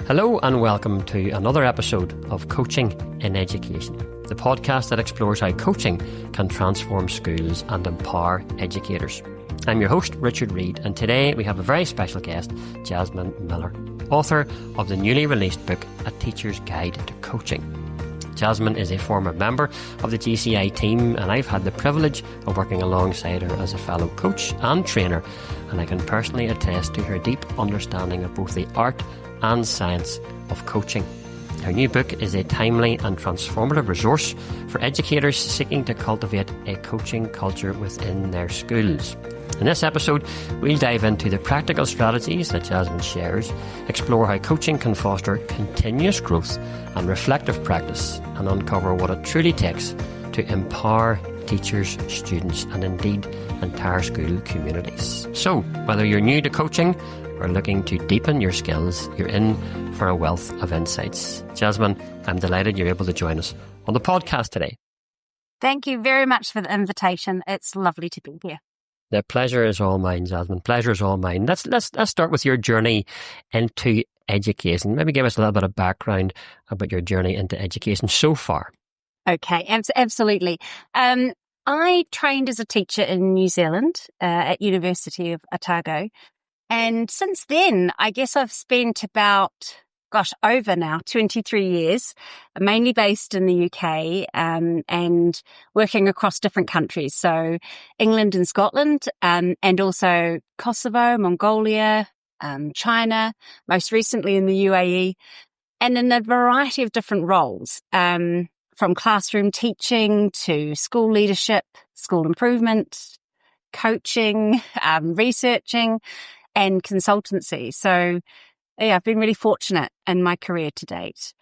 Hello and welcome to another episode of Coaching in Education, the podcast that explores how coaching can transform schools and empower educators. I'm your host, Richard Reid, and today we have a very special guest, Jasmine Miller, author of the newly released book, A Teacher's Guide to Coaching. Jasmine is a former member of the GCI team, and I've had the privilege of working alongside her as a fellow coach and trainer, and I can personally attest to her deep understanding of both the art and science of coaching. Her new book is a timely and transformative resource for educators seeking to cultivate a coaching culture within their schools. In this episode, we'll dive into the practical strategies that Jasmine shares, explore how coaching can foster continuous growth and reflective practice, and uncover what it truly takes to empower teachers, students, and indeed entire school communities. So, whether you're new to coaching or looking to deepen your skills, you're in for a wealth of insights. Jasmine, I'm delighted you're able to join us on the podcast today. Thank you very much for the invitation. It's lovely to be here. The pleasure is all mine, Jasmine. Pleasure is all mine. Let's start with your journey into education. Maybe give us a little bit of background about your journey into education so far. Okay, absolutely. I trained as a teacher in New Zealand at University of Otago. And since then, I guess I've spent about, over now, 23 years, mainly based in the UK and working across different countries. So England and Scotland, and also Kosovo, Mongolia, China, most recently in the UAE, and in a variety of different roles, from classroom teaching to school leadership, school improvement, coaching, researching, and consultancy. So, yeah, I've been really fortunate in my career to date.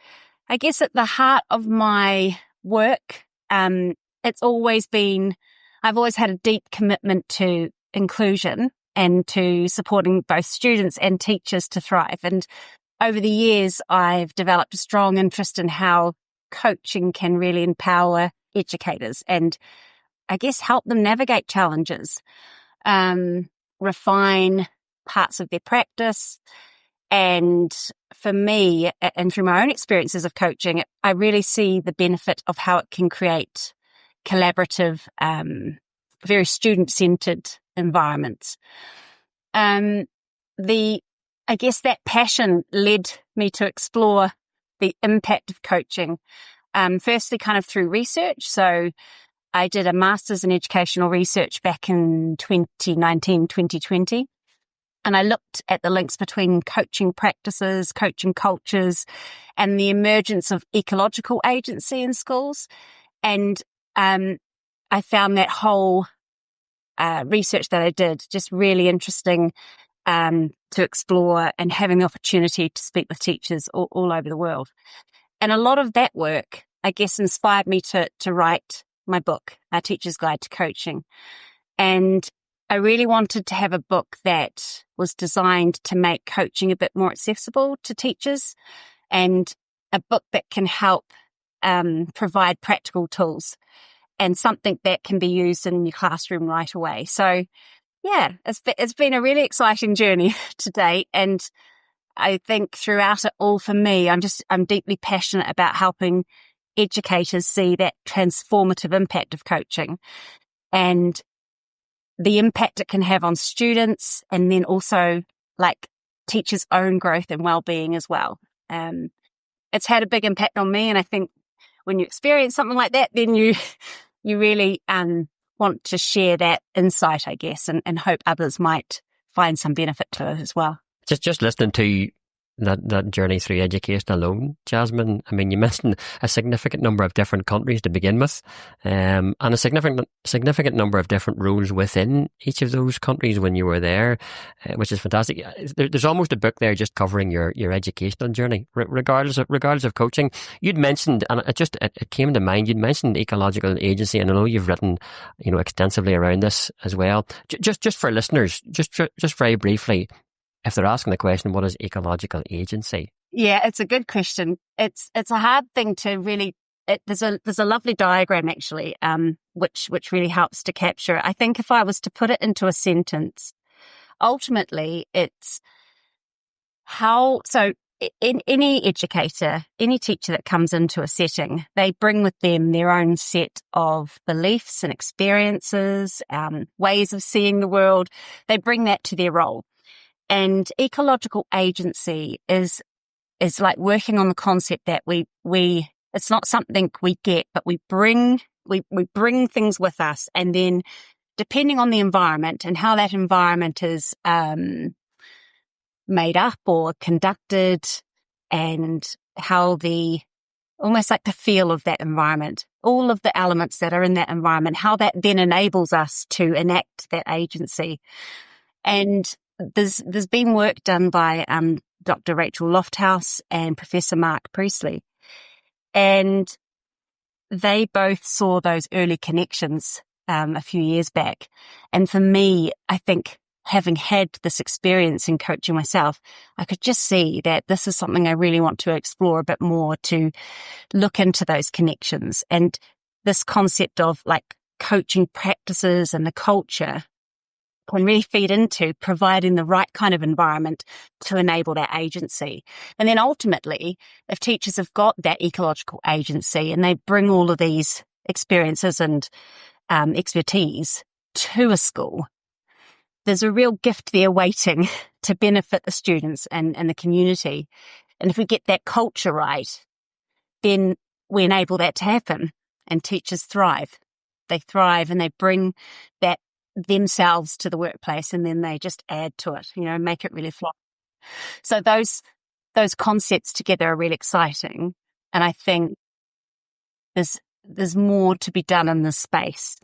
I guess at the heart of my work, I've always had a deep commitment to inclusion and to supporting both students and teachers to thrive. And over the years, I've developed a strong interest in how coaching can really empower educators and I guess help them navigate challenges, refine parts of their practice. And for me, and through my own experiences of coaching, I really see the benefit of how it can create collaborative, very student-centered environments. I guess that passion led me to explore the impact of coaching, firstly kind of through research. So I did a master's in educational research back in 2019, 2020. And I looked at the links between coaching practices, coaching cultures, and the emergence of ecological agency in schools. And I found that whole research that I did just really interesting to explore, and having the opportunity to speak with teachers all over the world. And a lot of that work, I guess, inspired me to write my book, A Teacher's Guide to Coaching. And I really wanted to have a book that was designed to make coaching a bit more accessible to teachers, and a book that can help provide practical tools and something that can be used in your classroom right away. So, yeah, it's been a really exciting journey to date, and I think throughout it all, for me, I'm deeply passionate about helping educators see that transformative impact of coaching and the impact it can have on students, and then also like teachers' own growth and well-being as well. It's had a big impact on me, and I think when you experience something like that, then you really want to share that insight, I guess, and hope others might find some benefit to it as well. Just listening to that journey through education alone, Jasmine, I mean, you mentioned a significant number of different countries to begin with, and a significant number of different roles within each of those countries when you were there, which is fantastic. There's almost a book there just covering your educational journey, regardless of coaching. You'd mentioned, and it came to mind, you'd mentioned ecological agency, and I know you've written, extensively around this as well. Just for listeners, just very briefly, if they're asking the question, what is ecological agency? Yeah, it's a good question. It's a hard thing to really. There's a lovely diagram actually, which really helps to capture it. I think if I was to put it into a sentence, ultimately it's how. So any educator, any teacher that comes into a setting, they bring with them their own set of beliefs and experiences, ways of seeing the world. They bring that to their role. And ecological agency is like working on the concept that we it's not something we get, but we bring things with us, and then depending on the environment and how that environment is made up or conducted, and how almost like the feel of that environment, all of the elements that are in that environment, how that then enables us to enact that agency. And there's been work done by Dr. Rachel Lofthouse and Professor Mark Priestley, and they both saw those early connections a few years back. And for me, I think having had this experience in coaching myself, I could just see that this is something I really want to explore a bit more, to look into those connections and this concept of like coaching practices and the culture can really feed into providing the right kind of environment to enable that agency. And then ultimately, if teachers have got that ecological agency and they bring all of these experiences and expertise to a school, there's a real gift there waiting to benefit the students and the community. And if we get that culture right, then we enable that to happen, and teachers thrive. They thrive and they bring that themselves to the workplace, and then they just add to it, make it really fly. So those concepts together are really exciting. And I think there's more to be done in this space.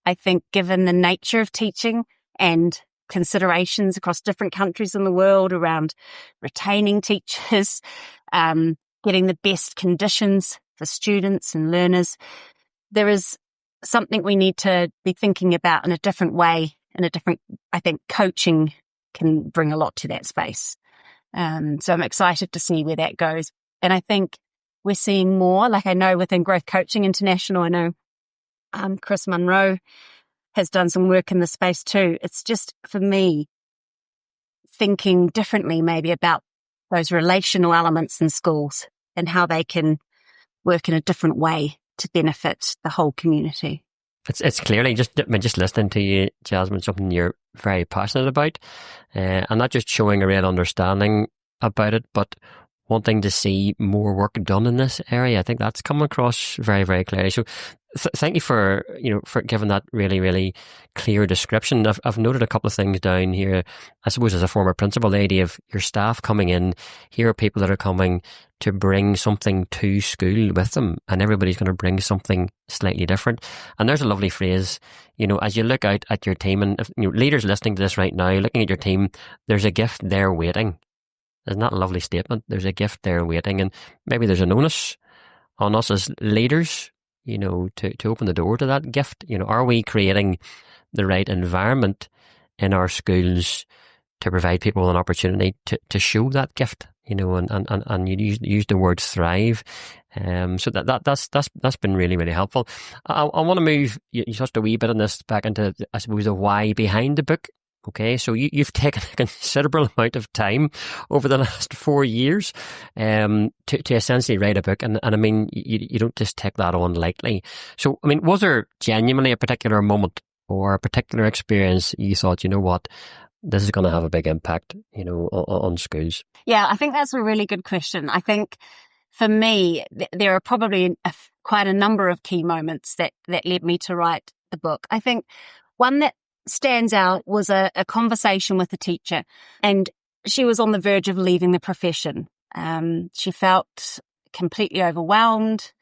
I think given the nature of teaching and considerations across different countries in the world around retaining teachers, getting the best conditions for students and learners, there is something we need to be thinking about in a different way, I think coaching can bring a lot to that space. So I'm excited to see where that goes. And I think we're seeing more, like I know within Growth Coaching International, I know Chris Munro has done some work in the space too. It's just, for me, thinking differently maybe about those relational elements in schools and how they can work in a different way to benefit the whole community. It's clearly just listening to you, Jasmine, something you're very passionate about, and not just showing a real understanding about it, but wanting to see more work done in this area. I think that's come across very, very clearly. So thank you for giving that really, really clear description. I've noted a couple of things down here. I suppose as a former principal, the idea of your staff coming in, here are people that are coming to bring something to school with them, and everybody's going to bring something slightly different. And there's a lovely phrase, as you look out at your team, and if leaders listening to this right now, looking at your team, there's a gift there waiting. Isn't that a lovely statement? There's a gift there waiting, and maybe there's an onus on us as leaders, to open the door to that gift. Are we creating the right environment in our schools to provide people with an opportunity to show that gift? And you use the word thrive. So that's been really, really helpful. I want to move, you touched a wee bit on this, back into, I suppose, the why behind the book. Okay, so you've taken a considerable amount of time over the last 4 years to essentially write a book. And I mean, you don't just take that on lightly. So, I mean, was there genuinely a particular moment or a particular experience you thought, what, this is going to have a big impact, on schools? Yeah, I think that's a really good question. I think for me, there are probably quite a number of key moments that led me to write the book. I think one that stands out was a conversation with a teacher, and she was on the verge of leaving the profession. She felt completely overwhelmed,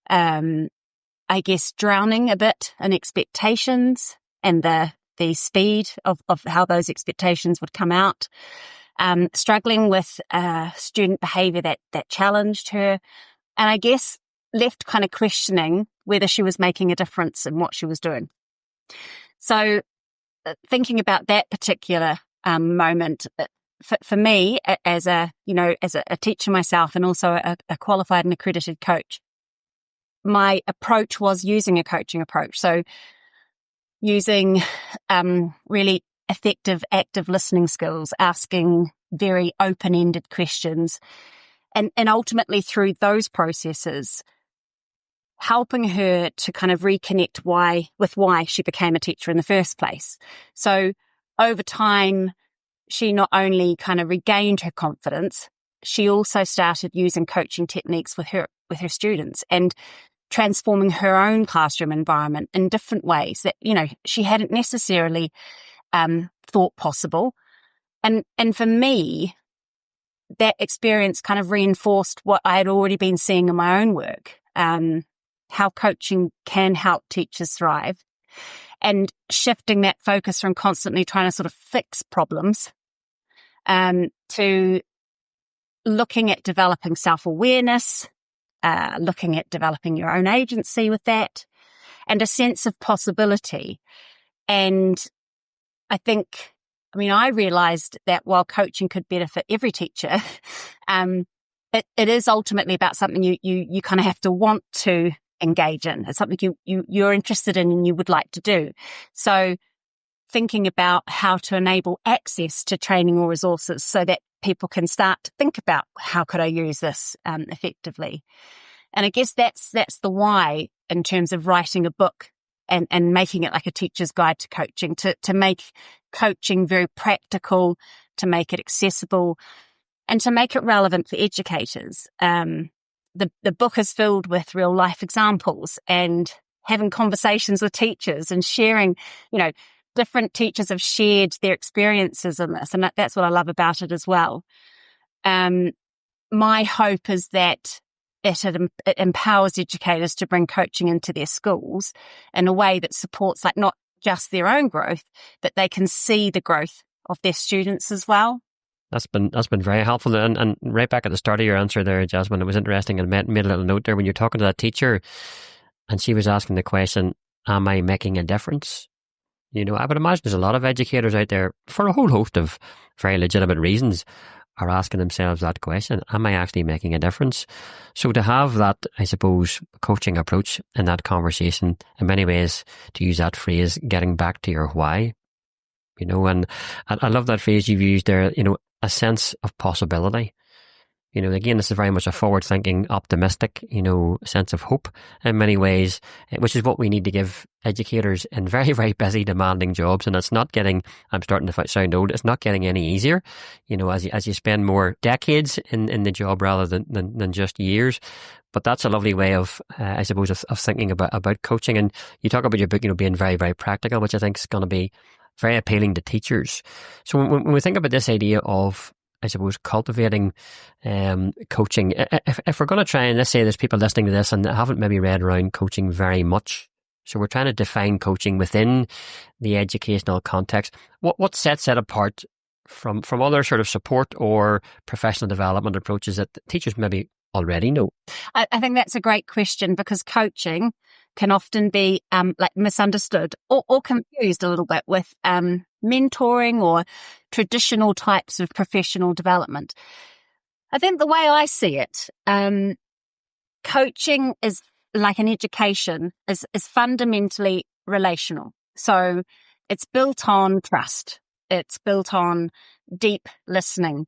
I guess drowning a bit in expectations and the speed of how those expectations would come out, struggling with student behaviour that challenged her, and I guess left kind of questioning whether she was making a difference in what she was doing. So thinking about that particular moment, for me, as a teacher myself and also a qualified and accredited coach, my approach was using a coaching approach. So using really effective active listening skills, asking very open-ended questions. And ultimately through those processes, helping her to kind of reconnect with why she became a teacher in the first place. So over time, she not only kind of regained her confidence, she also started using coaching techniques with her students and transforming her own classroom environment in different ways that, she hadn't necessarily thought possible. And for me, that experience kind of reinforced what I had already been seeing in my own work, how coaching can help teachers thrive, and shifting that focus from constantly trying to sort of fix problems to looking at developing self-awareness, looking at developing your own agency with that, and a sense of possibility. And I realized that while coaching could benefit every teacher, it is ultimately about something you kind of have to want to engage in. It's something you're interested in and you would like to do. So thinking about how to enable access to training or resources so that people can start to think about how could I use this effectively. And I guess that's the why in terms of writing a book and making it like a teacher's guide to coaching, to make coaching very practical, to make it accessible, and to make it relevant for educators. The book is filled with real life examples and having conversations with teachers and sharing, different teachers have shared their experiences in this. And that's what I love about it as well. My hope is that it empowers educators to bring coaching into their schools in a way that supports not just their own growth, but they can see the growth of their students as well. That's been very helpful. And right back at the start of your answer there, Jasmine, it was interesting, and made a little note there when you're talking to that teacher and she was asking the question, am I making a difference? I would imagine there's a lot of educators out there for a whole host of very legitimate reasons are asking themselves that question, am I actually making a difference? So to have that, I suppose, coaching approach in that conversation, in many ways, to use that phrase, getting back to your why, and I love that phrase you've used there, a sense of possibility. Again, this is very much a forward-thinking, optimistic, sense of hope in many ways, which is what we need to give educators in very, very busy, demanding jobs. And it's not getting, I'm starting to sound old, it's not getting any easier, as you spend more decades in the job rather than just years. But that's a lovely way of, I suppose, of thinking about coaching. And you talk about your book, being very, very practical, which I think is going to be very appealing to teachers. So when we think about this idea of, I suppose, cultivating coaching, if we're going to try and, let's say there's people listening to this and haven't maybe read around coaching very much, so we're trying to define coaching within the educational context, what sets it apart from other sort of support or professional development approaches that teachers maybe already know? I think that's a great question, because coaching can often be misunderstood or confused a little bit with mentoring or traditional types of professional development. I think the way I see it, coaching is like an education, is fundamentally relational. So it's built on trust. It's built on deep listening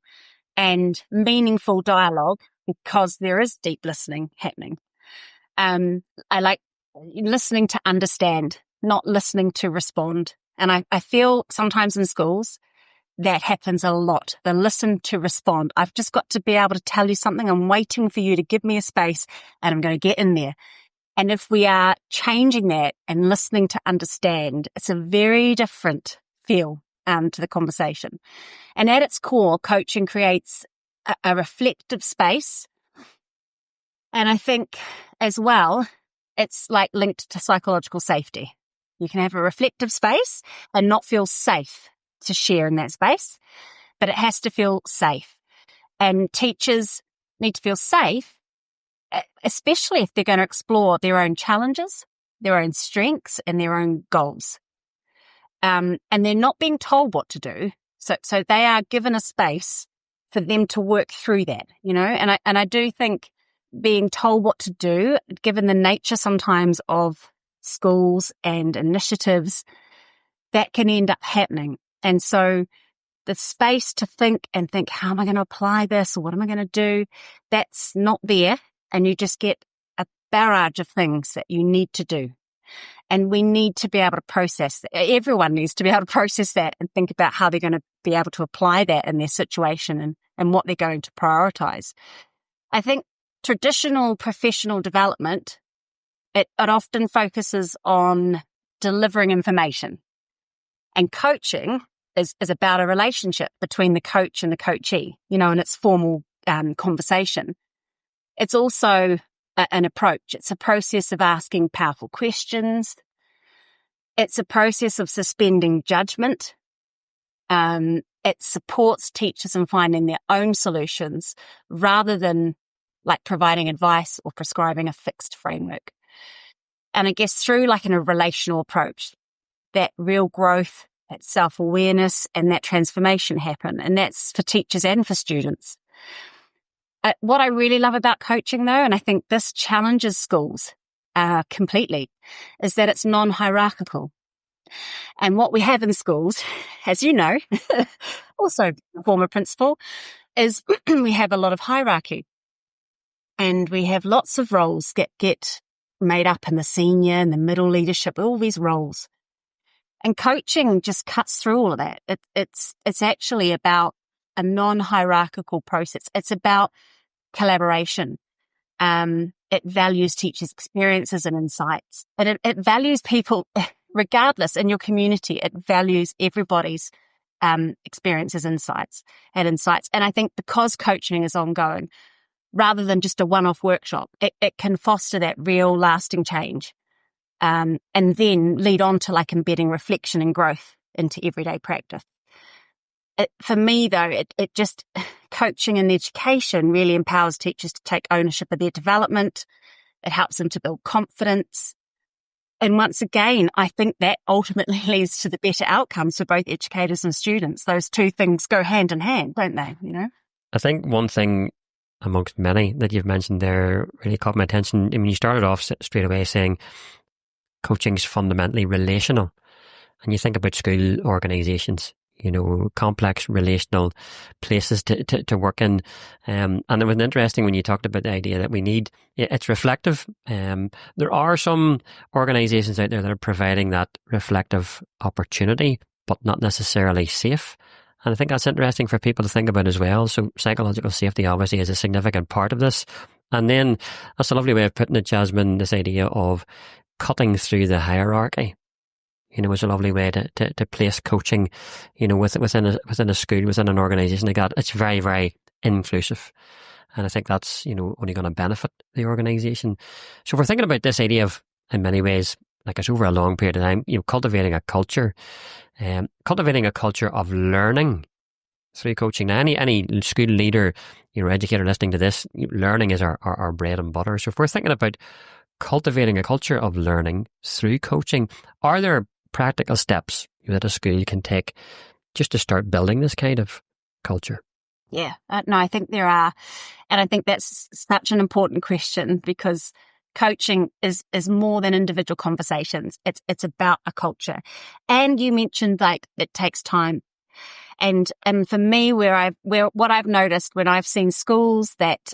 and meaningful dialogue, because there is deep listening happening. I like listening to understand, not listening to respond. And I feel sometimes in schools that happens a lot. The listen to respond. I've just got to be able to tell you something. I'm waiting for you to give me a space and I'm going to get in there. And if we are changing that and listening to understand, it's a very different feel to the conversation. And at its core, coaching creates a reflective space. And I think as well, it's linked to psychological safety. You can have a reflective space and not feel safe to share in that space, but it has to feel safe. And teachers need to feel safe, especially if they're going to explore their own challenges, their own strengths, and their own goals. And they're not being told what to do. So they are given a space for them to work through that, and I do think being told what to do, given the nature sometimes of schools and initiatives, that can end up happening. And so the space to think, how am I going to apply this, or what am I going to do? That's not there. And you just get a barrage of things that you need to do. And we need to be able to process that. Everyone needs to be able to process that and think about how they're going to be able to apply that in their situation and what they're going to prioritize. I think traditional professional development, it often focuses on delivering information. And coaching is about a relationship between the coach and the coachee, and it's formal conversation. It's also an approach. It's a process of asking powerful questions. It's a process of suspending judgment. It supports teachers in finding their own solutions rather than like providing advice or prescribing a fixed framework. And I guess through in a relational approach, that real growth, that self-awareness and that transformation happen. And that's for teachers and for students. What I really love about coaching, though, and I think this challenges schools completely, is that it's non-hierarchical. And what we have in schools, as you know, also former principal, is we have a lot of hierarchy. And we have lots of roles that get made up in the senior and the middle leadership, all these roles. And coaching just cuts through all of that. It's actually about a non-hierarchical process. It's about collaboration. It values teachers' experiences and insights. And it values people, regardless, in your community. It values everybody's experiences, insights. And I think because coaching is ongoing, rather than just a one-off workshop, it can foster that real lasting change. And then lead on to embedding reflection and growth into everyday practice. For me, though, it just, coaching and education really empowers teachers to take ownership of their development. It helps them to build confidence. And once again, I think that ultimately leads to the better outcomes for both educators and students. Those two things go hand in hand, don't they? I think one thing amongst many that you've mentioned there really caught my attention. I mean, you started off straight away saying coaching's fundamentally relational. And you think about school organisations, complex relational places to work in. And it was interesting when you talked about the idea that it's reflective. There are some organisations out there that are providing that reflective opportunity, but not necessarily safe. And I think that's interesting for people to think about as well. So psychological safety obviously is a significant part of this. And then that's a lovely way of putting it, Jasmine, this idea of cutting through the hierarchy. Is a lovely way to place coaching, within a school, within an organisation like that. It's very, very inclusive. And I think that's, only going to benefit the organisation. So if we're thinking about this idea of, in many ways, it's over a long period of time, cultivating a culture of learning through coaching. Now, any school leader, educator listening to this, learning is our bread and butter. So if we're thinking about cultivating a culture of learning through coaching, are there practical steps that a school can take just to start building this kind of culture? Yeah, no, I think there are. And I think that's such an important question, because coaching is more than individual conversations. It's about a culture. And you mentioned it takes time. And for me, what I've noticed when I've seen schools that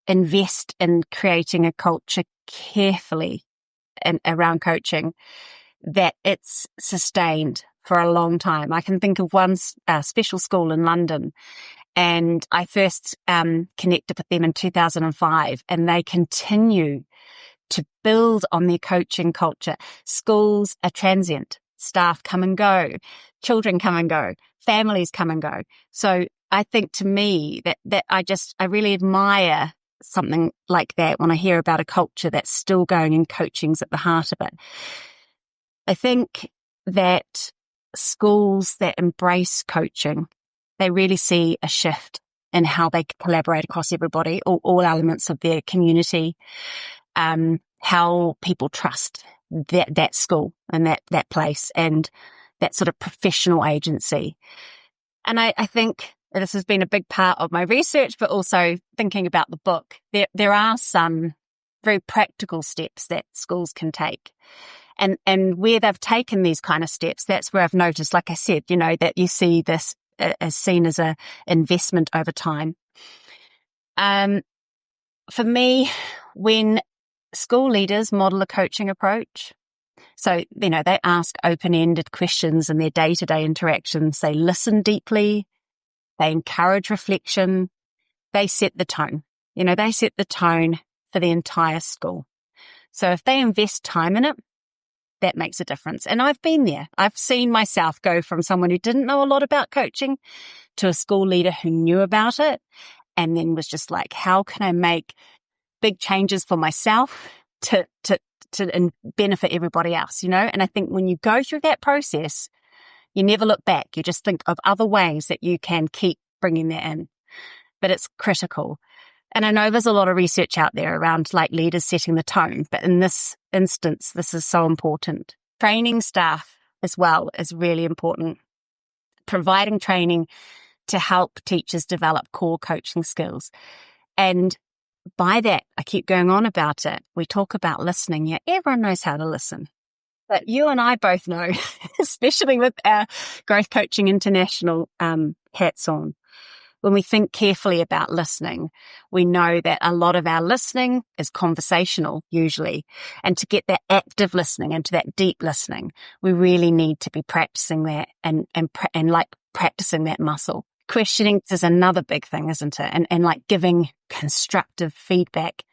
invest in creating a culture carefully and around coaching, that it's sustained for a long time. I can think of one special school in London, and I first connected with them in 2005, and they continue to build on their coaching culture. Schools are transient. Staff come and go. Children come and go. Families come and go. So I think, to me, that I really admire something like that when I hear about a culture that's still going and coaching's at the heart of it. I think that schools that embrace coaching, they really see a shift in how they collaborate across everybody, all elements of their community, how people trust that school and that place and that sort of professional agency. And I think this has been a big part of my research, but also thinking about the book. There are some very practical steps that schools can take. And where they've taken these kind of steps, that's where I've noticed, like I said, that you see this is seen as a investment over time. For me, when school leaders model a coaching approach, so, they ask open-ended questions in their day-to-day interactions. They listen deeply. They encourage reflection. They set the tone. They set the tone for the entire school. So if they invest time in it, that makes a difference. And I've been there. I've seen myself go from someone who didn't know a lot about coaching to a school leader who knew about it and then was just like, how can I make big changes for myself to benefit everybody else, And I think when you go through that process, you never look back. You just think of other ways that you can keep bringing that in. But it's critical. And I know there's a lot of research out there around like leaders setting the tone, but in this instance, this is so important. Training staff as well is really important. Providing training to help teachers develop core coaching skills. And by that, I keep going on about it. We talk about listening. Yeah, everyone knows how to listen. But you and I both know, especially with our Growth Coaching International hats on, when we think carefully about listening, we know that a lot of our listening is conversational usually. And to get that active listening into that deep listening, we really need to be practicing that and like practicing that muscle. Questioning is another big thing, isn't it? And like giving constructive feedback,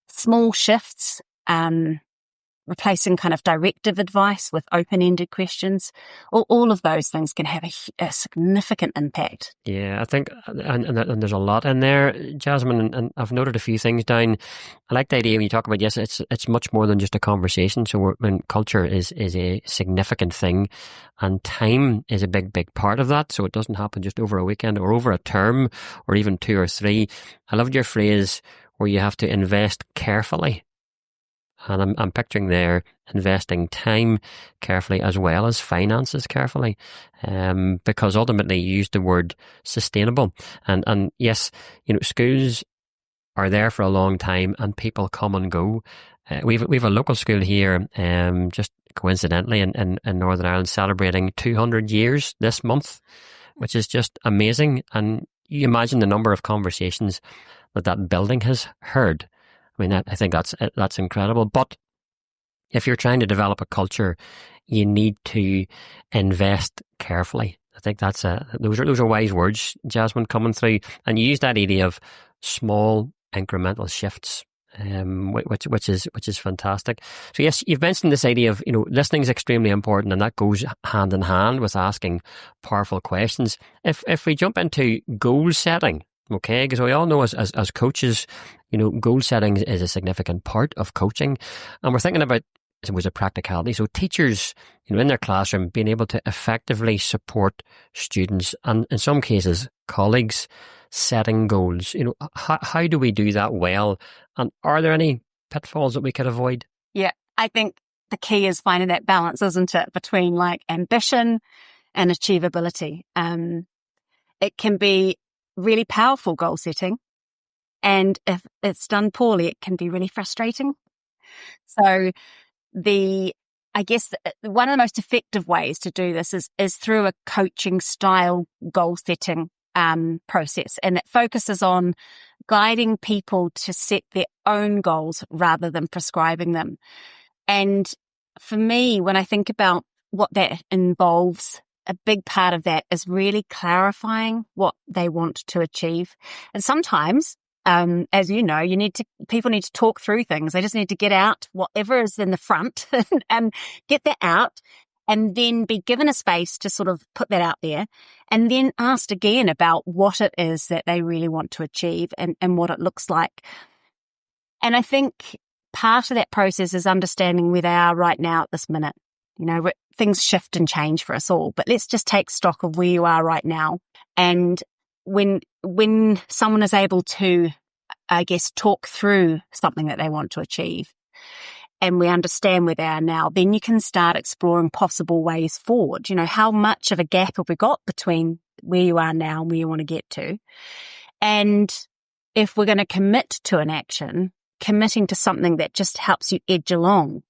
small shifts, replacing kind of directive advice with open-ended questions. All of those things can have a significant impact. Yeah, I think, and there's a lot in there, Jasmine, and I've noted a few things down. I like the idea when you talk about, yes, it's much more than just a conversation. So when culture is a significant thing, and time is a big part of that. So it doesn't happen just over a weekend or over a term or even 2 or 3. I loved your phrase where you have to invest carefully. And I'm picturing there investing time carefully as well as finances carefully, because ultimately you used the word sustainable. And yes, schools are there for a long time and people come and go. We've a local school here, just coincidentally in Northern Ireland, celebrating 200 years this month, which is just amazing. And you imagine the number of conversations that building has heard. I mean, I think that's incredible. But if you're trying to develop a culture, you need to invest carefully. I think those are wise words, Jasmine, coming through. And you use that idea of small incremental shifts, which is fantastic. So yes, you've mentioned this idea of listening is extremely important, and that goes hand in hand with asking powerful questions. If we jump into goal setting. Okay, because we all know as coaches, goal setting is a significant part of coaching. And we're thinking about, it was a practicality. So teachers, in their classroom, being able to effectively support students and in some cases, colleagues setting goals. How do we do that well? And are there any pitfalls that we could avoid? Yeah, I think the key is finding that balance, isn't it, between like ambition and achievability. It can be really powerful goal setting. And if it's done poorly, it can be really frustrating. So I guess one of the most effective ways to do this is through a coaching style goal setting process. And it focuses on guiding people to set their own goals rather than prescribing them. And for me, when I think about what that involves, a big part of that is really clarifying what they want to achieve. And sometimes, as you know, people need to talk through things. They just need to get out whatever is in the front and get that out, and then be given a space to sort of put that out there, and then asked again about what it is that they really want to achieve and what it looks like. And I think part of that process is understanding where they are right now at this minute. Things shift and change for us all, but let's just take stock of where you are right now. And when someone is able to, I guess, talk through something that they want to achieve, and we understand where they are now, then you can start exploring possible ways forward. How much of a gap have we got between where you are now and where you want to get to? And if we're going to commit to an action, committing to something that just helps you edge along,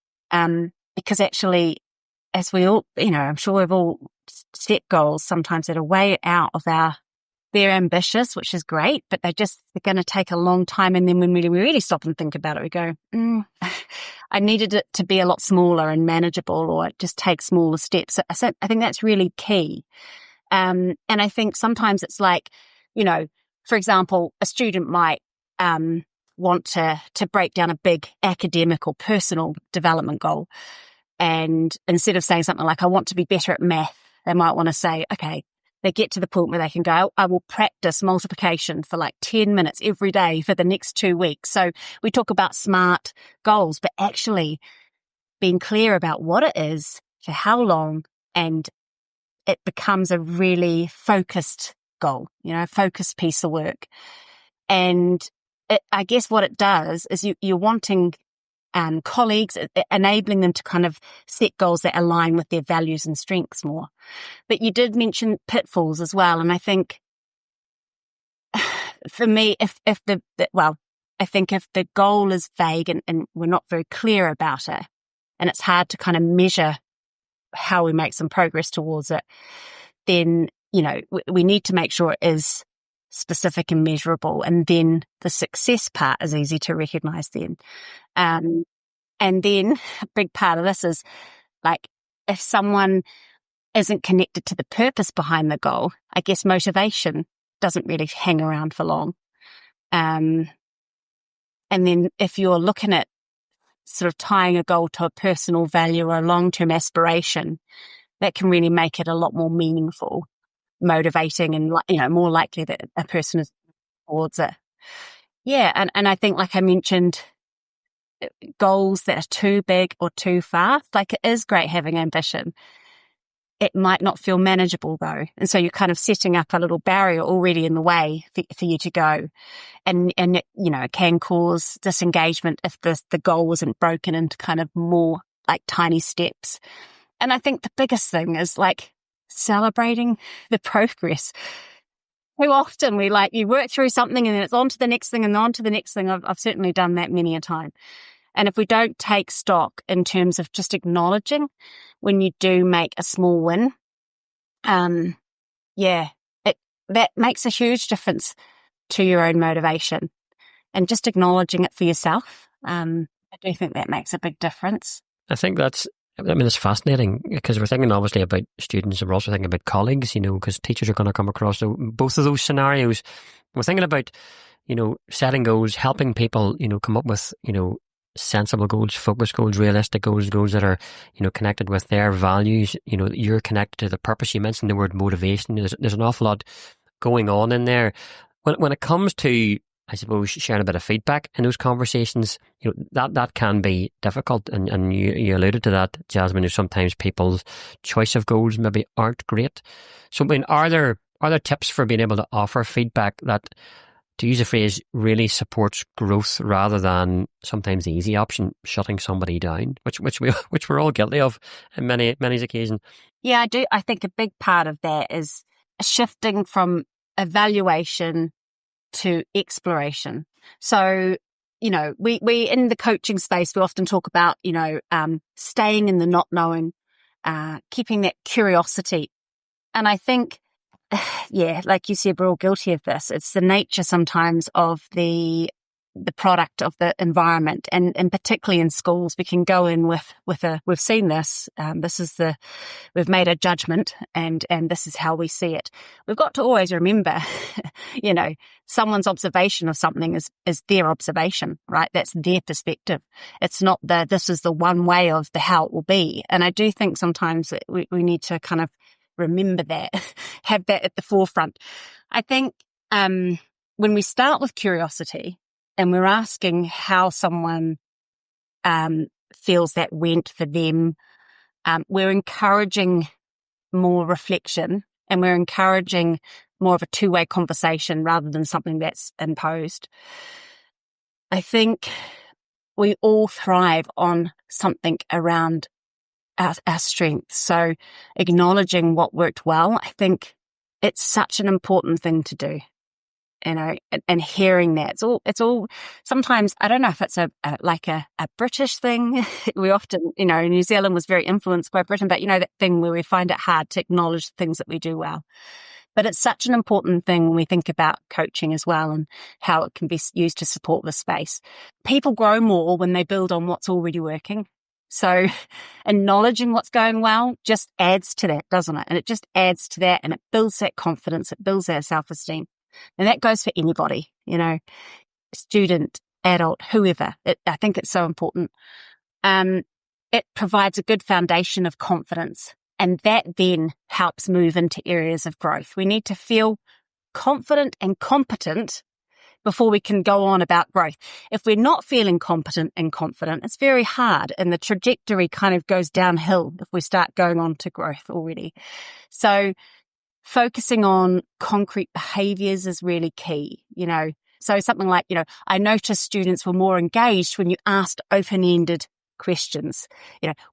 because actually, as we all, I'm sure we've all set goals sometimes that are way out of they're ambitious, which is great, but they're going to take a long time. And then when we really stop and think about it, we go, I needed it to be a lot smaller and manageable, or just take smaller steps. So I think that's really key. And I think sometimes it's like, for example, a student might want to break down a big academic or personal development goal. And instead of saying something like, I want to be better at math, they might want to say, okay, they get to the point where they can go, I will practice multiplication for like 10 minutes every day for the next 2 weeks. So we talk about SMART goals, but actually being clear about what it is, for how long, and it becomes a really focused goal, a focused piece of work. And I guess what it does is you're wanting colleagues, enabling them to kind of set goals that align with their values and strengths more. But you did mention pitfalls as well. And I think for me, I think if the goal is vague and we're not very clear about it, and it's hard to kind of measure how we make some progress towards it, then, we need to make sure it is specific and measurable. And then the success part is easy to recognize then. And then a big part of this is like, if someone isn't connected to the purpose behind the goal, I guess motivation doesn't really hang around for long. And then if you're looking at sort of tying a goal to a personal value or a long-term aspiration, that can really make it a lot more meaningful, motivating, and more likely that a person is towards it. Yeah, and I think, like I mentioned, goals that are too big or too fast, like, it is great having ambition. It might not feel manageable though, and so you're kind of setting up a little barrier already in the way for you to go, and it can cause disengagement if the goal isn't broken into kind of more like tiny steps. And I think the biggest thing is like celebrating the progress. Too often you work through something and then it's on to the next thing and on to the next thing. I've certainly done that many a time. And if we don't take stock in terms of just acknowledging when you do make a small win, that makes a huge difference to your own motivation. And just acknowledging it for yourself, I do think that makes a big difference. I think it's fascinating, because we're thinking obviously about students, and we're also thinking about colleagues, because teachers are going to come across both of those scenarios. We're thinking about, setting goals, helping people, come up with, sensible goals, focused goals, realistic goals, goals that are, connected with their values. You're connected to the purpose. You mentioned the word motivation. There's an awful lot going on in there. When it comes to, I suppose, sharing a bit of feedback in those conversations, that can be difficult. And you alluded to that, Jasmine, sometimes people's choice of goals maybe aren't great. So, are there tips for being able to offer feedback that, to use a phrase, really supports growth rather than sometimes the easy option, shutting somebody down, which we're all guilty of in many occasions? Yeah, I do. I think a big part of that is shifting from evaluation to exploration. So, we in the coaching space, we often talk about, staying in the not knowing, keeping that curiosity. And I think, like you said, we're all guilty of this. It's the nature sometimes of the product of the environment, and particularly in schools, we can go in with we've seen this. We've made a judgment, and this is how we see it. We've got to always remember, someone's observation of something is their observation, right? That's their perspective. It's not this is the one way of how it will be. And I do think sometimes that we need to kind of remember that, have that at the forefront. I think when we start with curiosity and we're asking how someone feels that went for them, we're encouraging more reflection, and we're encouraging more of a two-way conversation rather than something that's imposed. I think we all thrive on something around our strengths. So acknowledging what worked well, I think it's such an important thing to do. and hearing that. It's all, sometimes, I don't know if it's a British thing. We often, New Zealand was very influenced by Britain, but that thing where we find it hard to acknowledge the things that we do well. But it's such an important thing when we think about coaching as well and how it can be used to support the space. People grow more when they build on what's already working. So acknowledging what's going well just adds to that, doesn't it? And it just adds to that, and it builds that confidence. It builds that self-esteem. And that goes for anybody, student, adult, whoever. I think it's so important. It provides a good foundation of confidence. And that then helps move into areas of growth. We need to feel confident and competent before we can go on about growth. If we're not feeling competent and confident, it's very hard, and the trajectory kind of goes downhill if we start going on to growth already. So focusing on concrete behaviors is really key, So something like, I noticed students were more engaged when you asked open-ended questions.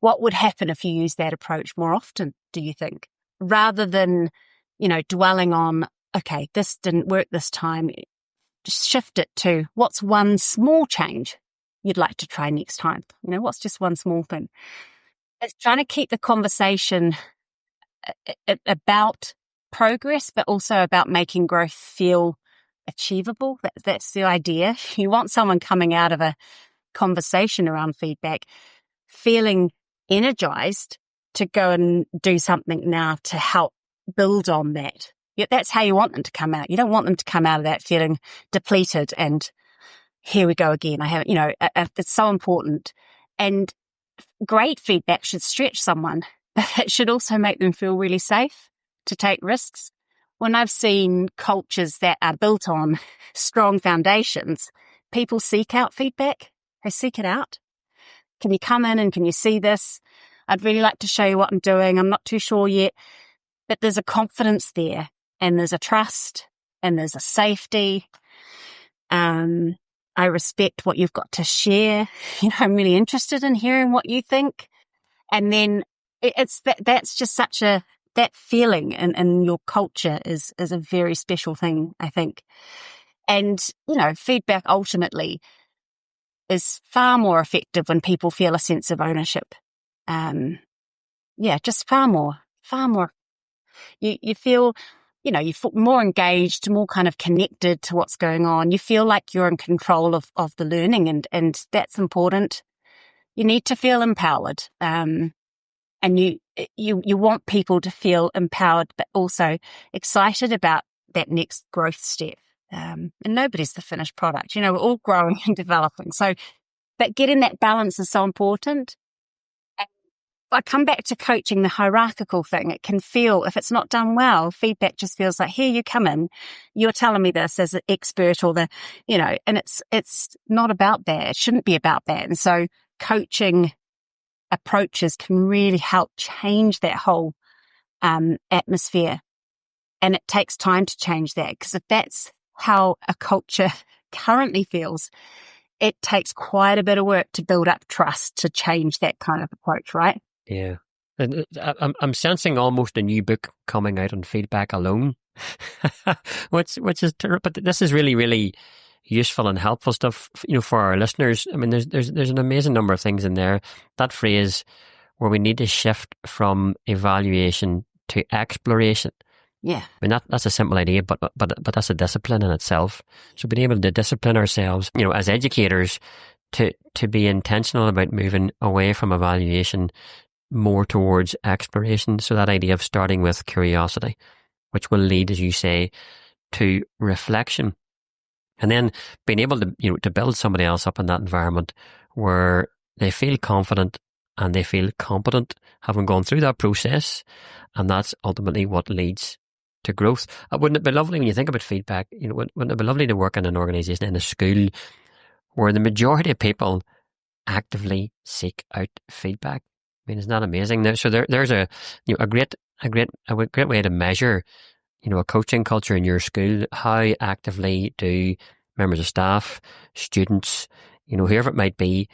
What would happen if you used that approach more often, do you think? Rather than, dwelling on, okay, this didn't work this time, just shift it to what's one small change you'd like to try next time? What's just one small thing? It's trying to keep the conversation about progress, but also about making growth feel achievable. That's the idea. You want someone coming out of a conversation around feedback feeling energized to go and do something now to help build on that. That's how you want them to come out. You don't want them to come out of that feeling depleted and here we go again. It's so important. And great feedback should stretch someone, but it should also make them feel really safe to take risks. When I've seen cultures that are built on strong foundations, people seek out feedback. They seek it out. Can you come in and can you see this? I'd really like to show you what I'm doing. I'm not too sure yet. But there's a confidence there, and there's a trust, and there's a safety. I respect what you've got to share. I'm really interested in hearing what you think. And then that's just that feeling in your culture is a very special thing, I think. And, feedback ultimately is far more effective when people feel a sense of ownership. Just far more. You feel, you feel more engaged, more kind of connected to what's going on. You feel like you're in control of the learning, and that's important. You need to feel empowered. And you want people to feel empowered, but also excited about that next growth step. And nobody's the finished product. We're all growing and developing. So, but getting that balance is so important. And I come back to coaching, the hierarchical thing. It can feel, if it's not done well, feedback just feels like, here you come in, you're telling me this as an expert or and it's not about that. It shouldn't be about that. And so coaching approaches can really help change that whole atmosphere. And it takes time to change that, because if that's how a culture currently feels, it takes quite a bit of work to build up trust to change that kind of approach, right? Yeah. And I'm sensing almost a new book coming out on feedback alone, which is terrible. But this is really, really useful and helpful stuff, for our listeners. I mean, there's an amazing number of things in there. That phrase where we need to shift from evaluation to exploration. Yeah. I mean, that's a simple idea, but that's a discipline in itself. So being able to discipline ourselves, as educators, to be intentional about moving away from evaluation more towards exploration. So that idea of starting with curiosity, which will lead, as you say, to reflection. And then being able to, to build somebody else up in that environment where they feel confident and they feel competent, having gone through that process. And that's ultimately what leads to growth. Wouldn't it be lovely when you think about feedback? Wouldn't it be lovely to work in an organisation, in a school, where the majority of people actively seek out feedback? I mean, isn't that amazing? So there's a great way to measure, a coaching culture in your school. How actively do members of staff, students, whoever it might be,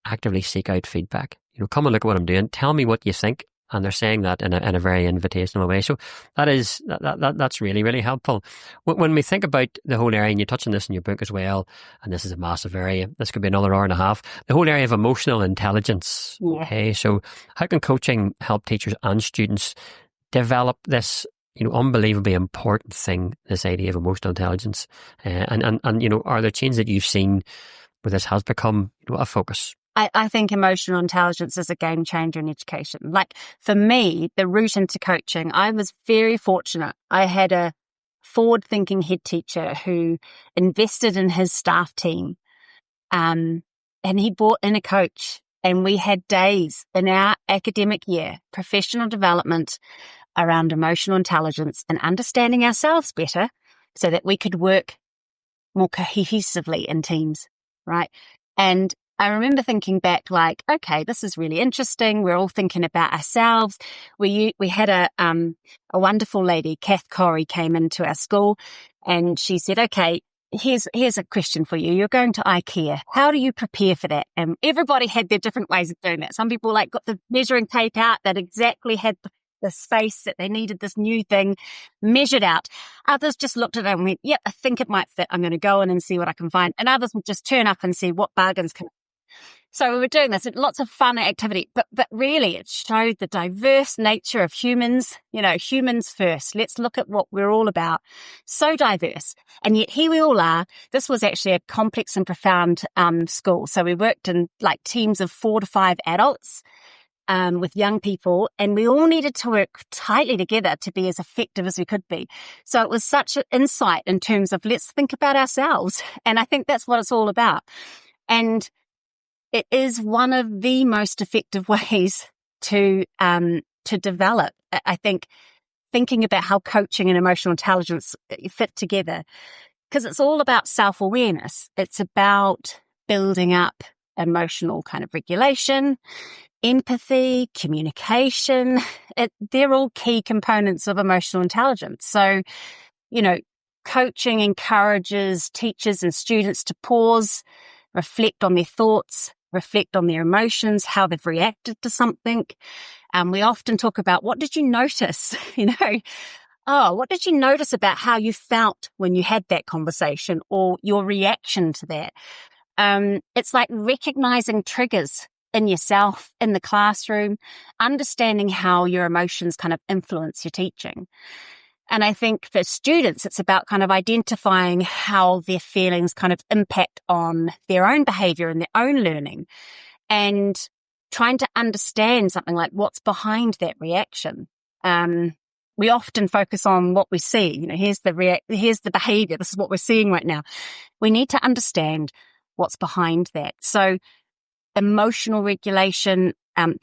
actively seek out feedback? Come and look at what I'm doing. Tell me what you think. And they're saying that in a very invitational way. So that's really, really helpful. When we think about the whole area, and you touch on this in your book as well, and this is a massive area, this could be another hour and a half, the whole area of emotional intelligence. Yeah. Okay, so how can coaching help teachers and students develop this, unbelievably important thing, this idea of emotional intelligence? And are there changes that you've seen where this has become a focus? I think emotional intelligence is a game changer in education. Like for me, the route into coaching, I was very fortunate. I had a forward-thinking head teacher who invested in his staff team, and he brought in a coach, and we had days in our academic year, professional development around emotional intelligence and understanding ourselves better so that we could work more cohesively in teams, right? And I remember thinking back like, okay, this is really interesting. We're all thinking about ourselves. We had a wonderful lady, Kath Corey, came into our school, and she said, okay, here's a question for you. You're going to IKEA. How do you prepare for that? And everybody had their different ways of doing that. Some people like got the measuring tape out that exactly had the space that they needed this new thing measured out. Others just looked at it and went, yep, I think it might fit. I'm going to go in and see what I can find. And others would just turn up and see what bargains can. So we were doing this, lots of fun activity, but really it showed the diverse nature of humans, humans first. Let's look at what we're all about. So diverse. And yet here we all are. This was actually a complex and profound school. So we worked in like teams of 4 to 5 adults with young people, and we all needed to work tightly together to be as effective as we could be. So it was such an insight in terms of let's think about ourselves. And I think that's what it's all about. And it is one of the most effective ways to develop. I think thinking about how coaching and emotional intelligence fit together, because it's all about self-awareness. It's about building up emotional kind of regulation, empathy, communication. They're all key components of emotional intelligence. So, coaching encourages teachers and students to pause, reflect on their thoughts, reflect on their emotions, how they've reacted to something. We often talk about, what did you notice? What did you notice about how you felt when you had that conversation, or your reaction to that? It's like recognizing triggers in yourself, in the classroom, understanding how your emotions kind of influence your teaching. And I think for students, it's about kind of identifying how their feelings kind of impact on their own behavior and their own learning, and trying to understand something like what's behind that reaction. We often focus on what we see. Here's the behavior. This is what we're seeing right now. We need to understand what's behind that. So emotional regulation,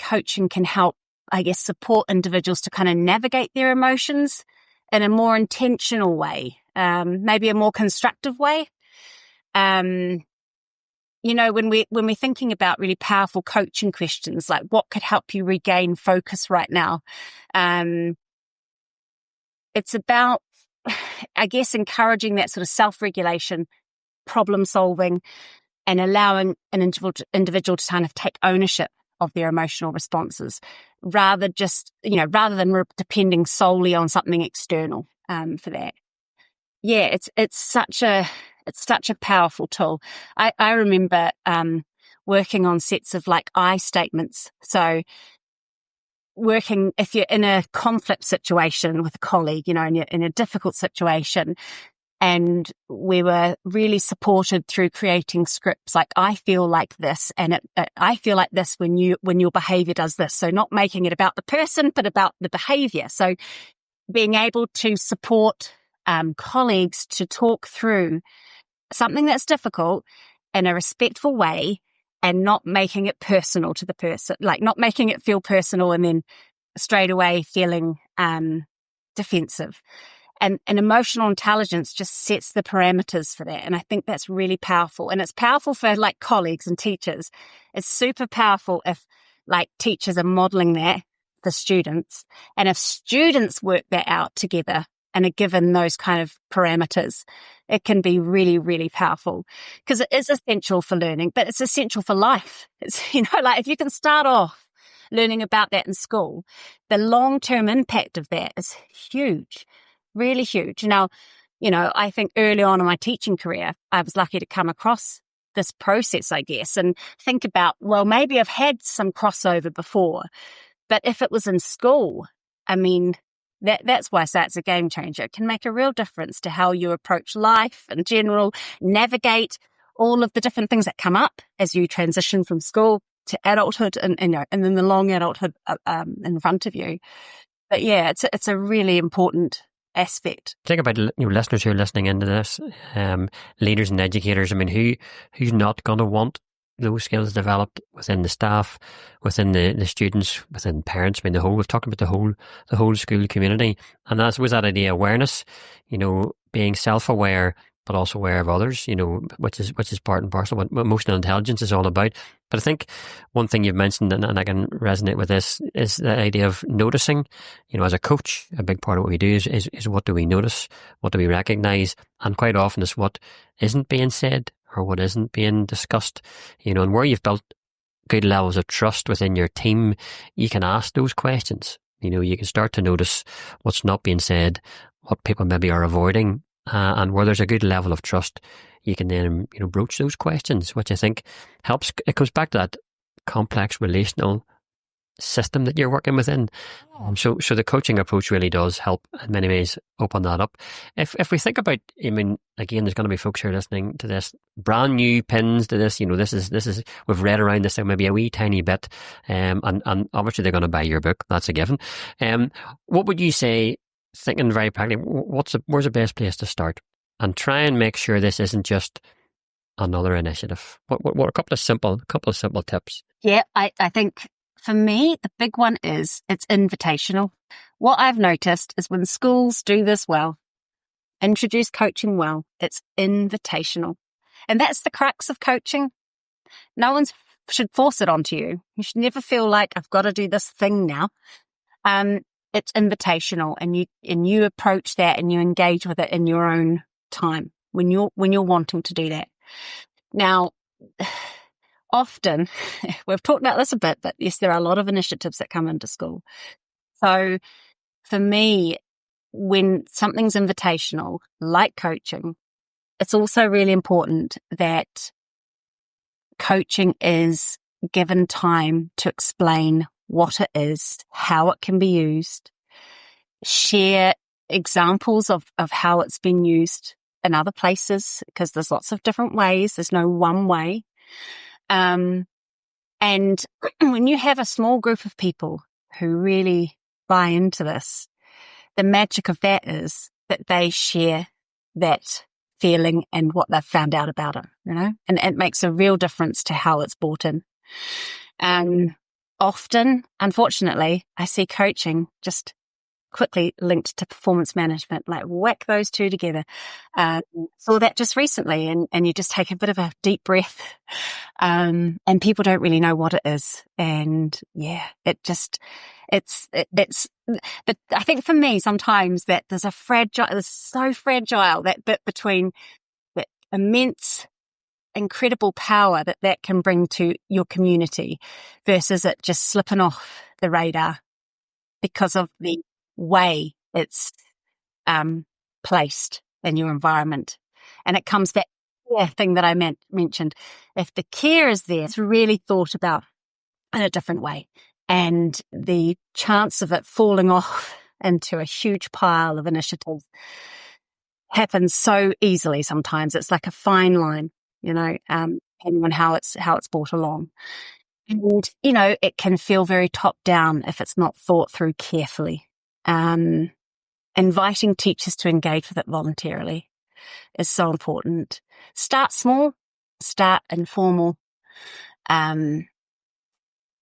coaching can help, I guess, support individuals to kind of navigate their emotions in a more intentional way, maybe a more constructive way. When we're thinking about really powerful coaching questions, like what could help you regain focus right now? It's about, I guess, encouraging that sort of self-regulation, problem solving, and allowing an individual to kind of take ownership of their emotional responses, rather than depending solely on something external for that. Yeah, it's such a powerful tool. I remember working on sets of like I statements. So if you're in a conflict situation with a colleague, and you're in a difficult situation, and we were really supported through creating scripts like, I feel like this, and I feel like this when your behavior does this. So not making it about the person, but about the behavior. So being able to support colleagues to talk through something that's difficult in a respectful way, and not making it personal to the person, like not making it feel personal and then straight away feeling defensive. And emotional intelligence just sets the parameters for that. And I think that's really powerful. And it's powerful for like colleagues and teachers. It's super powerful if like teachers are modeling that for students. And if students work that out together and are given those kind of parameters, it can be really, really powerful, because it is essential for learning, but it's essential for life. It's, like if you can start off learning about that in school, the long-term impact of that is huge, really huge. Now, I think early on in my teaching career, I was lucky to come across this process, I guess, and think about, well, maybe I've had some crossover before, but if it was in school, I mean, that's why I say it's a game changer. It can make a real difference to how you approach life in general, navigate all of the different things that come up as you transition from school to adulthood, and then the long adulthood in front of you. But yeah, it's a really important aspect. Think about listeners who are listening into this, leaders and educators. I mean, who's not going to want those skills developed within the staff, within the students, within parents? I mean, we've talked about the whole school community, and that's was that idea of awareness. Being self-aware, but also aware of others. Which is part and parcel what emotional intelligence is all about. But I think one thing you've mentioned, and I can resonate with this, is the idea of noticing. As a coach, a big part of what we do is what do we notice, what do we recognise, and quite often it's what isn't being said or what isn't being discussed. And where you've built good levels of trust within your team, you can ask those questions. You can start to notice what's not being said, what people maybe are avoiding, and where there's a good level of trust, you can then broach those questions, which I think helps. It comes back to that complex relational system that you're working within. So the coaching approach really does help in many ways open that up. If we think about, again, there's going to be folks here listening to this, brand new pins to this. This is we've read around this thing maybe a wee tiny bit, and obviously they're going to buy your book. That's a given. What would you say? Thinking very practically, where's the best place to start, and try and make sure this isn't just another initiative. What a couple of simple tips. Yeah, I think for me the big one is it's invitational. What I've noticed is when schools do this well, introduce coaching well, it's invitational, and that's the crux of coaching. No one should force it onto you. You should never feel like I've got to do this thing now. It's invitational, and you approach that and you engage with it in your own time when you're wanting to do that. Now, often we've talked about this a bit, but yes, there are a lot of initiatives that come into school. So for me, when something's invitational, like coaching, it's also really important that coaching is given time to explain what it is, how it can be used, share examples of how it's been used in other places, because there's lots of different ways. There's no one way. And when you have a small group of people who really buy into this, the magic of that is that they share that feeling and what they've found out about it, and it makes a real difference to how it's brought in. Often, unfortunately, I see coaching just quickly linked to performance management, like whack those two together. Saw that just recently, and you just take a bit of a deep breath, and people don't really know what it is. And yeah, but I think for me, sometimes that there's so fragile, that bit between that immense incredible power that can bring to your community versus it just slipping off the radar because of the way it's placed in your environment. And it comes back to the thing that I mentioned. If the care is there, it's really thought about in a different way. And the chance of it falling off into a huge pile of initiatives happens so easily sometimes. It's like a fine line, depending on how it's brought along. And, it can feel very top down if it's not thought through carefully. Inviting teachers to engage with it voluntarily is so important. Start small, start informal,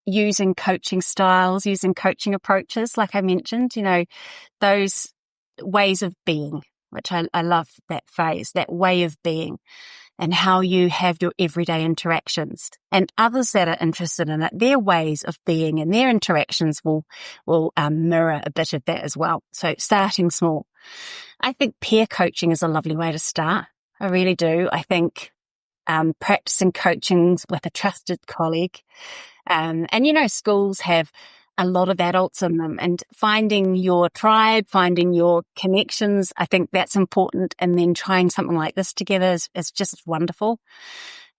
using coaching styles, using coaching approaches, like I mentioned, those ways of being, which I love that phrase, that way of being, and how you have your everyday interactions. And others that are interested in it, their ways of being and their interactions will mirror a bit of that as well. So starting small. I think peer coaching is a lovely way to start. I really do. I think practicing coaching with a trusted colleague And, schools have a lot of adults in them, and finding your tribe, finding your connections, I think that's important. And then trying something like this together is just wonderful.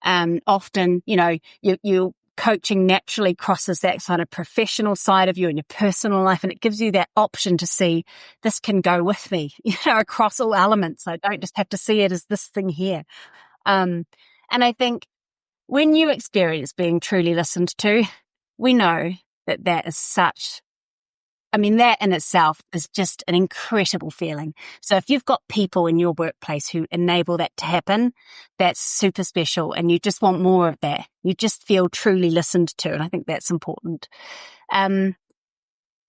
Often, you coaching naturally crosses that kind of professional side of you and your personal life, and it gives you that option to see this can go with me, across all elements. I don't just have to see it as this thing here. And I think when you experience being truly listened to, we know that is such, that in itself is just an incredible feeling. So if you've got people in your workplace who enable that to happen, that's super special, and you just want more of that. You just feel truly listened to, and I think that's important.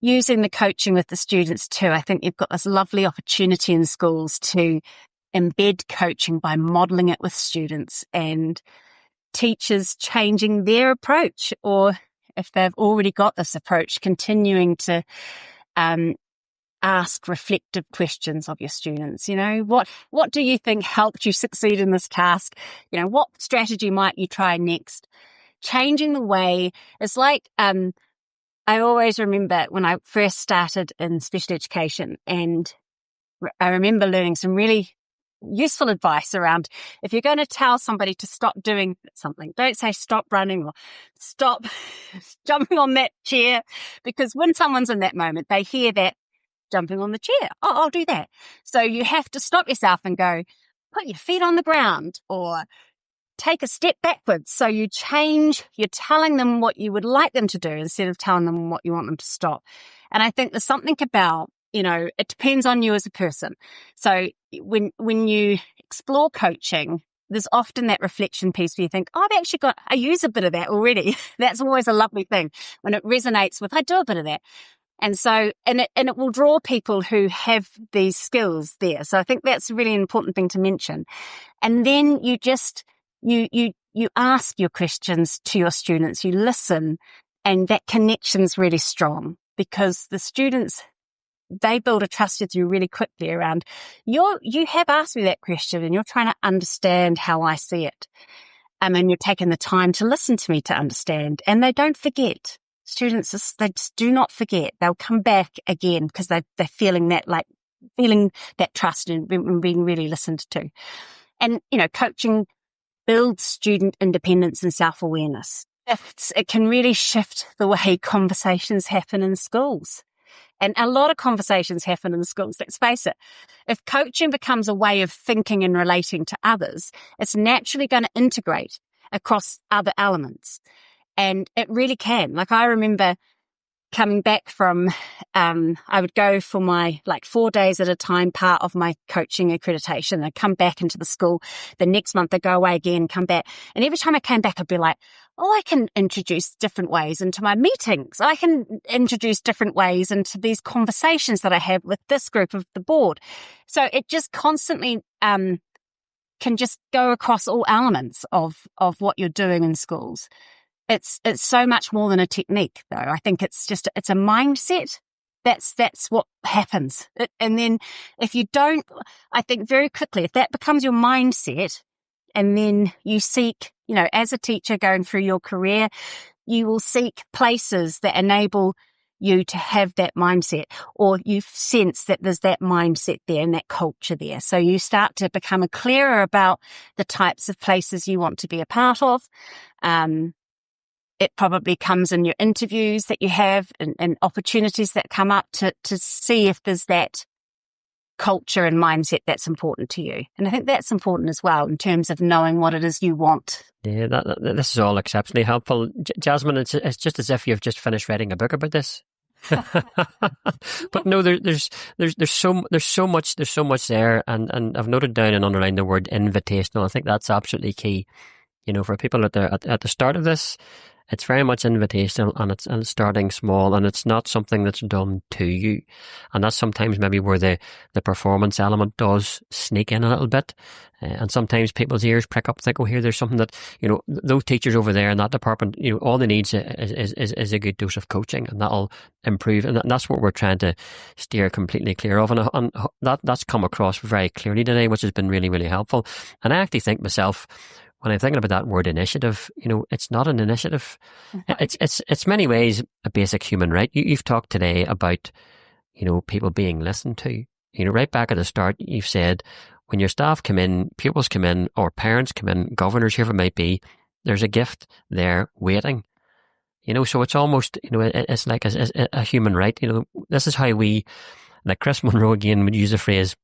Using the coaching with the students too, I think you've got this lovely opportunity in schools to embed coaching by modelling it with students, and teachers changing their approach, or if they've already got this approach, continuing to ask reflective questions of your students. What do you think helped you succeed in this task? What strategy might you try next? Changing the way. It's like, I always remember when I first started in special education, and I remember learning some really useful advice around, if you're going to tell somebody to stop doing something, don't say stop running or stop jumping on that chair, because when someone's in that moment, they hear that jumping on the chair. Oh, I'll do that. So you have to stop yourself and go, put your feet on the ground, or take a step backwards. So you change, you're telling them what you would like them to do instead of telling them what you want them to stop. And I think there's something about, it depends on you as a person. So when you explore coaching, there's often that reflection piece where you think, oh, I use a bit of that already. That's always a lovely thing when it resonates with, I do a bit of that. And so, and it will draw people who have these skills there. So I think that's a really important thing to mention. And then you just, you ask your questions to your students, you listen, and that connection's really strong, because the students, they build a trust with you really quickly around, you have asked me that question and you're trying to understand how I see it. And you're taking the time to listen to me to understand, and they don't forget. Students, they just do not forget. They'll come back again because they're feeling that trust and being really listened to. And, coaching builds student independence and self-awareness. It can really shift the way conversations happen in schools. And a lot of conversations happen in schools, let's face it. If coaching becomes a way of thinking and relating to others, it's naturally going to integrate across other elements. And it really can. Like, I remember coming back from, I would go for my 4 days at a time, part of my coaching accreditation. I'd come back into the school. The next month I'd go away again, come back. And every time I came back, I'd be like, oh, I can introduce different ways into my meetings. I can introduce different ways into these conversations that I have with this group of the board. So it just constantly can just go across all elements of what you're doing in schools. It's so much more than a technique, though. I think it's a mindset. That's what happens. And then if you don't, I think very quickly, if that becomes your mindset, and then you seek, as a teacher going through your career, you will seek places that enable you to have that mindset, or you sense that there's that mindset there and that culture there. So you start to become clearer about the types of places you want to be a part of. It probably comes in your interviews that you have and opportunities that come up to see if there's that culture and mindset that's important to you. And I think that's important as well in terms of knowing what it is you want. Yeah, this is all exceptionally helpful. Jasmine, it's just as if you've just finished writing a book about this. But no, there's so much there, and I've noted down and underlined the word invitational. I think that's absolutely key. For people at the start of this, it's very much invitational, and it's starting small, and it's not something that's done to you. And that's sometimes maybe where the performance element does sneak in a little bit. And sometimes people's ears prick up, think, oh, here, there's something that, those teachers over there in that department, all they need is a good dose of coaching, and that'll improve. And that's what we're trying to steer completely clear of. And that's come across very clearly today, which has been really, really helpful. And I actually think myself, when I'm thinking about that word initiative, it's not an initiative. It's many ways a basic human right. You've talked today about, people being listened to. Right back at the start, you've said when your staff come in, pupils come in, or parents come in, governors, whoever it might be, there's a gift there waiting. So it's almost, it's like a human right. This is how we, like Chris Monroe again would use the phrase,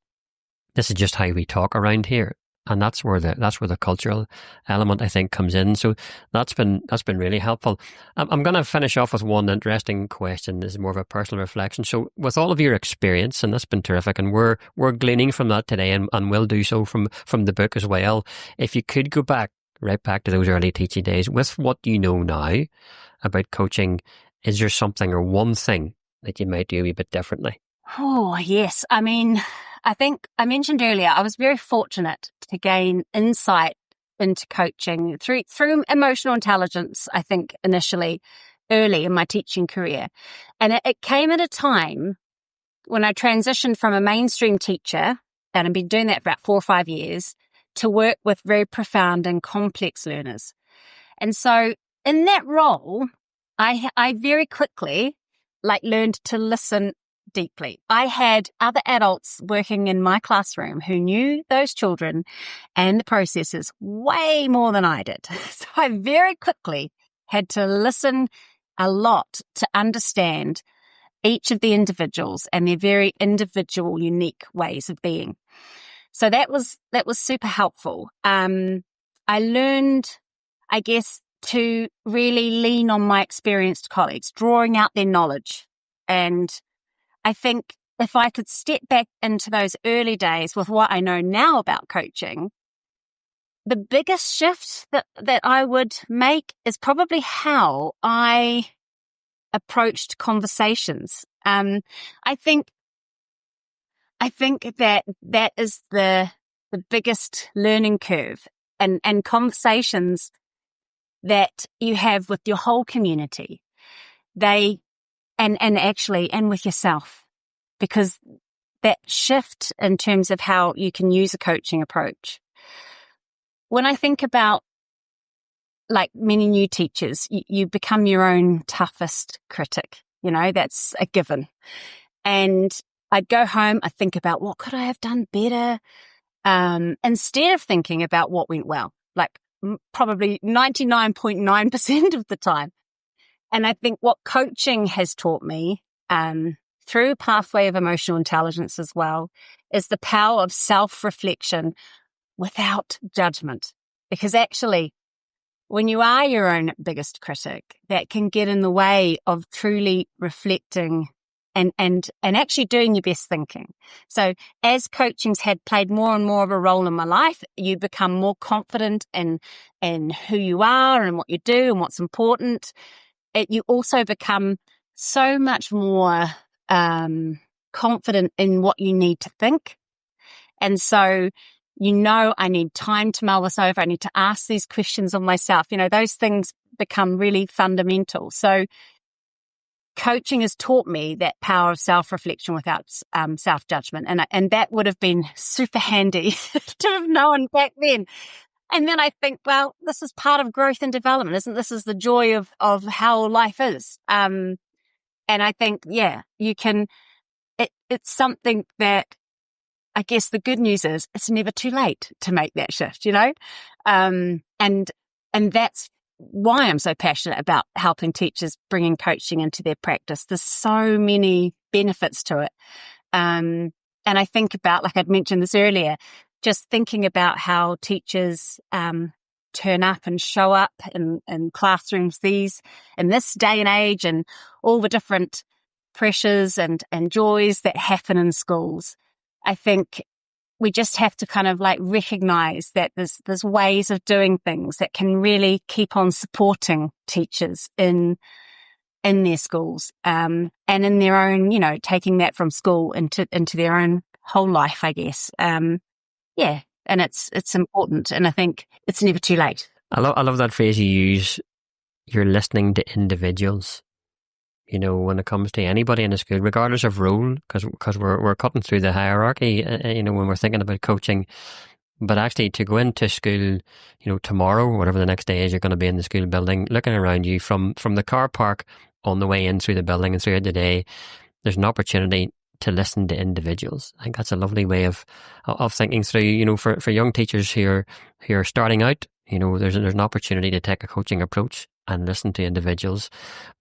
this is just how we talk around here. And that's where the cultural element, I think, comes in. So that's been really helpful. I'm going to finish off with one interesting question. This is more of a personal reflection. So with all of your experience, and that's been terrific, and we're gleaning from that today, and will do so from the book as well. If you could go right back to those early teaching days, with what you know now about coaching, is there something or one thing that you might do a wee bit differently? Oh, yes. I mean, I think I mentioned earlier, I was very fortunate to gain insight into coaching through emotional intelligence, I think, initially, early in my teaching career. And it came at a time when I transitioned from a mainstream teacher, and I've been doing that for about 4 or 5 years, to work with very profound and complex learners. And so in that role, I very quickly learned to listen deeply. I had other adults working in my classroom who knew those children and the processes way more than I did. So I very quickly had to listen a lot to understand each of the individuals and their very individual, unique ways of being. So that was super helpful. I learned, I guess, to really lean on my experienced colleagues, drawing out their knowledge. And I think if I could step back into those early days with what I know now about coaching, the biggest shift that I would make is probably how I approached conversations. I think that is the biggest learning curve, and conversations that you have with your whole community, and with yourself, because that shift in terms of how you can use a coaching approach. When I think about many new teachers, you become your own toughest critic. That's a given. And I'd go home, I think about what could I have done better, instead of thinking about what went well, probably 99.9% of the time. And I think what coaching has taught me, through a pathway of emotional intelligence as well, is the power of self-reflection without judgment. Because actually, when you are your own biggest critic, that can get in the way of truly reflecting and actually doing your best thinking. So as coaching's had played more and more of a role in my life, you become more confident in who you are and what you do and what's important. You also become so much more confident in what you need to think. And so, I need time to mull this over. I need to ask these questions of myself. Those things become really fundamental. So coaching has taught me that power of self-reflection without self-judgment. And that would have been super handy to have known back then. And then I think, well, this is part of growth and development, isn't this? Is the joy of how life is. And I think, you can, it's something that, I guess the good news is it's never too late to make that shift, and that's why I'm so passionate about helping teachers bringing coaching into their practice. There's so many benefits to it. And I think about, like I'd mentioned this earlier, just thinking about how teachers turn up and show up in classrooms in this day and age, and all the different pressures and joys that happen in schools. I think we just have to kind of recognize that there's ways of doing things that can really keep on supporting teachers in their schools, and in their own, taking that from school into their own whole life, I guess. And it's important, and I think it's never too late. I love that phrase you use. You're listening to individuals. When it comes to anybody in the school, regardless of role, because we're cutting through the hierarchy. When we're thinking about coaching, But actually to go into school, tomorrow, or whatever the next day is, you're going to be in the school building, looking around you from the car park on the way in through the building and throughout the day, there's an opportunity to listen to individuals. I think that's a lovely way of thinking through, for young teachers who are starting out, there's an opportunity to take a coaching approach and listen to individuals.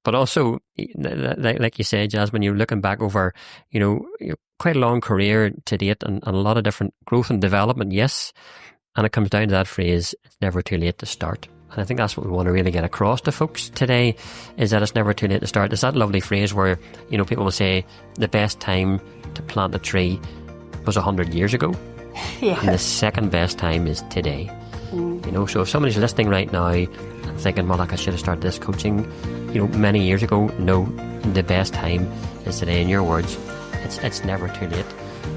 But also, like you said, Jasmine, you're looking back over, quite a long career to date and a lot of different growth and development, yes. And it comes down to that phrase, it's never too late to start. And I think that's what we want to really get across to folks today, is that it's never too late to start. There's that lovely phrase where, people will say the best time to plant a tree was 100 years ago. Yeah. And the second best time is today. So if somebody's listening right now and thinking, well, I should have started this coaching, many years ago, no, the best time is today. In your words, it's never too late.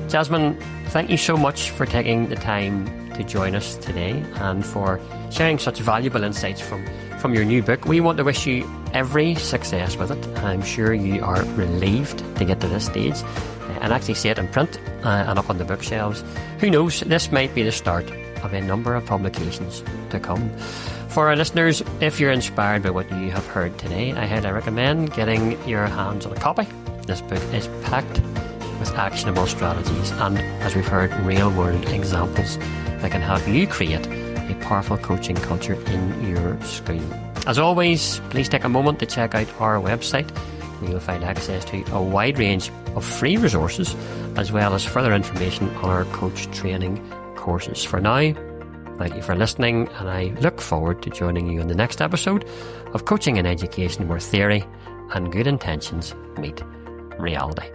Jasmine, thank you so much for taking the time to join us today and for sharing such valuable insights from your new book. We want to wish you every success with it. I'm sure you are relieved to get to this stage and actually see it in print and up on the bookshelves. Who knows, this might be the start of a number of publications to come. For our listeners, if you're inspired by what you have heard today, I highly recommend getting your hands on a copy. This book is packed with actionable strategies and, as we've heard, real-world examples that can help you create a powerful coaching culture in your school. As always, please take a moment to check out our website, where you'll find access to a wide range of free resources, as well as further information on our coach training courses. For now, thank you for listening, and I look forward to joining you in the next episode of Coaching and Education, where theory and good intentions meet reality.